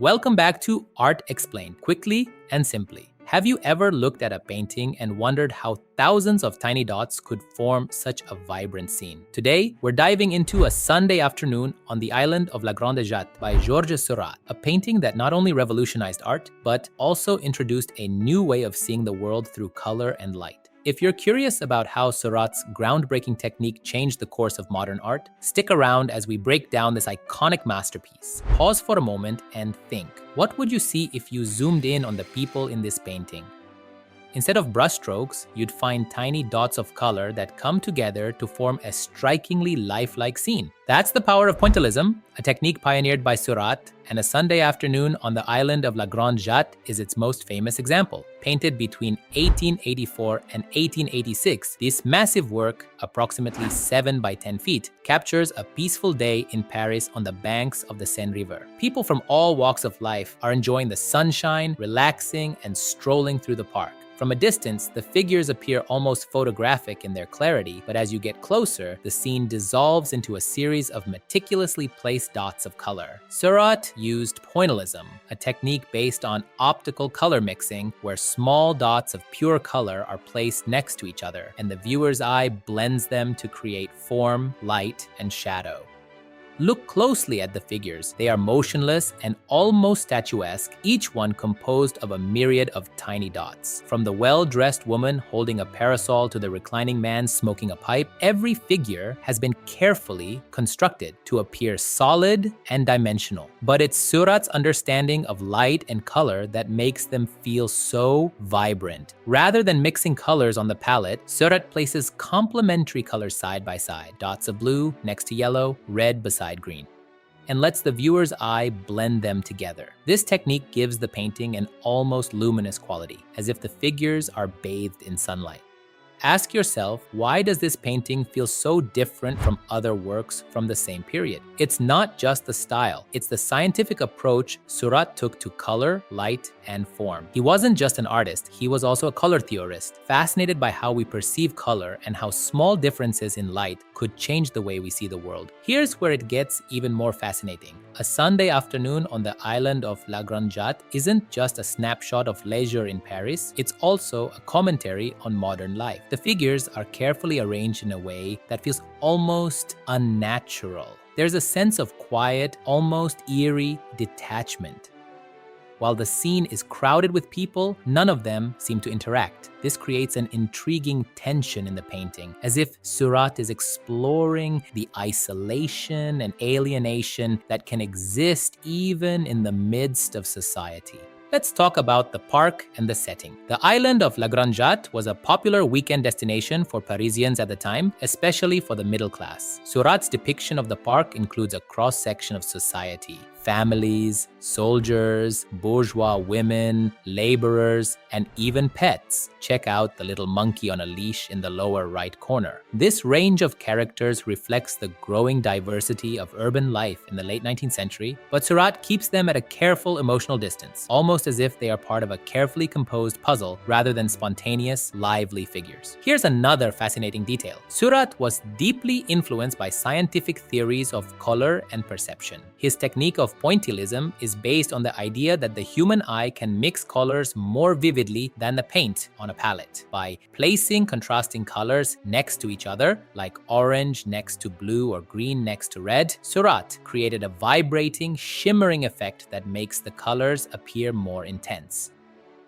Welcome back to Art Explained, quickly and simply. Have you ever looked at a painting and wondered how thousands of tiny dots could form such a vibrant scene? Today, we're diving into A Sunday Afternoon on the Island of La Grande Jatte by Georges Seurat, a painting that not only revolutionized art, but also introduced a new way of seeing the world through color and light. If you're curious about how Seurat's groundbreaking technique changed the course of modern art, stick around as we break down this iconic masterpiece. Pause for a moment and think. What would you see if you zoomed in on the people in this painting? Instead of brushstrokes, you'd find tiny dots of color that come together to form a strikingly lifelike scene. That's the power of pointillism, a technique pioneered by Seurat, and A Sunday Afternoon on the Island of La Grande Jatte is its most famous example. Painted between 1884 and 1886, this massive work, approximately 7 by 10 feet, captures a peaceful day in Paris on the banks of the Seine River. People from all walks of life are enjoying the sunshine, relaxing, and strolling through the park. From a distance, the figures appear almost photographic in their clarity, but as you get closer, the scene dissolves into a series of meticulously placed dots of color. Seurat used pointillism, a technique based on optical color mixing, where small dots of pure color are placed next to each other, and the viewer's eye blends them to create form, light, and shadow. Look closely at the figures. They are motionless and almost statuesque, each one composed of a myriad of tiny dots. From the well-dressed woman holding a parasol to the reclining man smoking a pipe, every figure has been carefully constructed to appear solid and dimensional. But it's Seurat's understanding of light and color that makes them feel so vibrant. Rather than mixing colors on the palette, Seurat places complementary colors side by side, dots of blue next to yellow, red beside green, and lets the viewer's eye blend them together. This technique gives the painting an almost luminous quality, as if the figures are bathed in sunlight. Ask yourself, why does this painting feel so different from other works from the same period? It's not just the style, it's the scientific approach Seurat took to color, light, and form. He wasn't just an artist, he was also a color theorist, fascinated by how we perceive color and how small differences in light could change the way we see the world. Here's where it gets even more fascinating. A Sunday Afternoon on the Island of La Grande Jatte isn't just a snapshot of leisure in Paris, it's also a commentary on modern life. The figures are carefully arranged in a way that feels almost unnatural. There's a sense of quiet, almost eerie detachment. While the scene is crowded with people, none of them seem to interact. This creates an intriguing tension in the painting, as if Seurat is exploring the isolation and alienation that can exist even in the midst of society. Let's talk about the park and the setting. The island of La Grande Jatte was a popular weekend destination for Parisians at the time, especially for the middle class. Seurat's depiction of the park includes a cross-section of society. Families, soldiers, bourgeois women, laborers, and even pets. Check out the little monkey on a leash in the lower right corner. This range of characters reflects the growing diversity of urban life in the late 19th century, but Seurat keeps them at a careful emotional distance, almost as if they are part of a carefully composed puzzle rather than spontaneous, lively figures. Here's another fascinating detail. Seurat was deeply influenced by scientific theories of color and perception. His technique of pointillism is based on the idea that the human eye can mix colors more vividly than the paint on a palette. By placing contrasting colors next to each other, like orange next to blue or green next to red, Seurat created a vibrating, shimmering effect that makes the colors appear more intense.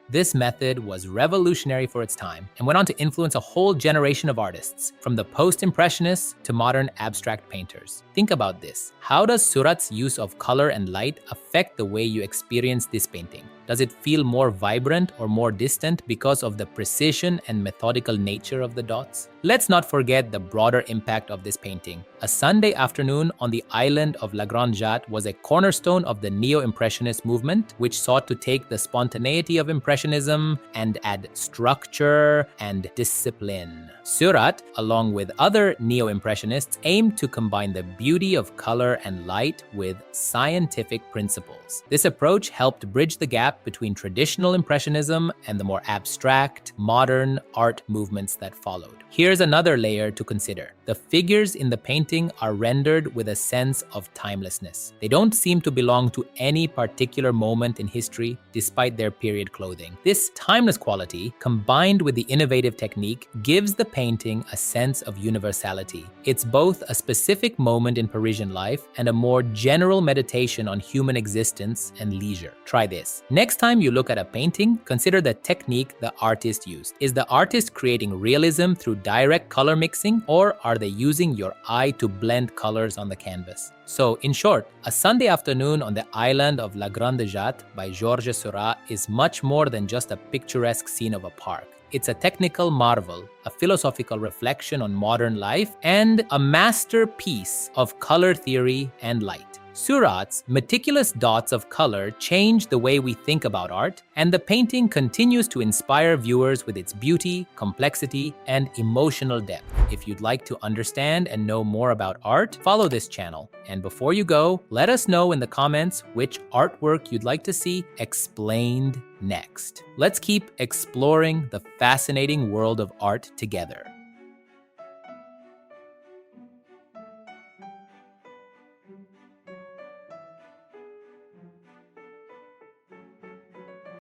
This method was revolutionary for its time and went on to influence a whole generation of artists, from the post-impressionists to modern abstract painters. Think about this. How does Seurat's use of color and light affect the way you experience this painting? Does it feel more vibrant or more distant because of the precision and methodical nature of the dots? Let's not forget the broader impact of this painting. A Sunday Afternoon on the Island of La Grande Jatte was a cornerstone of the Neo-Impressionist movement, which sought to take the spontaneity of Impressionism and add structure and discipline. Seurat, along with other Neo-Impressionists, aimed to combine the beauty of color and light with scientific principles. This approach helped bridge the gap gap between traditional Impressionism and the more abstract, modern art movements that followed. Here's another layer to consider. The figures in the painting are rendered with a sense of timelessness. They don't seem to belong to any particular moment in history, despite their period clothing. This timeless quality, combined with the innovative technique, gives the painting a sense of universality. It's both a specific moment in Parisian life and a more general meditation on human existence and leisure. Try this. Next time you look at a painting, consider the technique the artist used. Is the artist creating realism through direct color mixing, or are they using your eye to blend colors on the canvas? So, in short, A Sunday Afternoon on the Island of La Grande Jatte by Georges Seurat is much more than just a picturesque scene of a park. It's a technical marvel, a philosophical reflection on modern life, and a masterpiece of color theory and light. Seurat's meticulous dots of color change the way we think about art, and the painting continues to inspire viewers with its beauty, complexity, and emotional depth. If you'd like to understand and know more about art, follow this channel. And before you go, let us know in the comments which artwork you'd like to see explained next. Let's keep exploring the fascinating world of art together.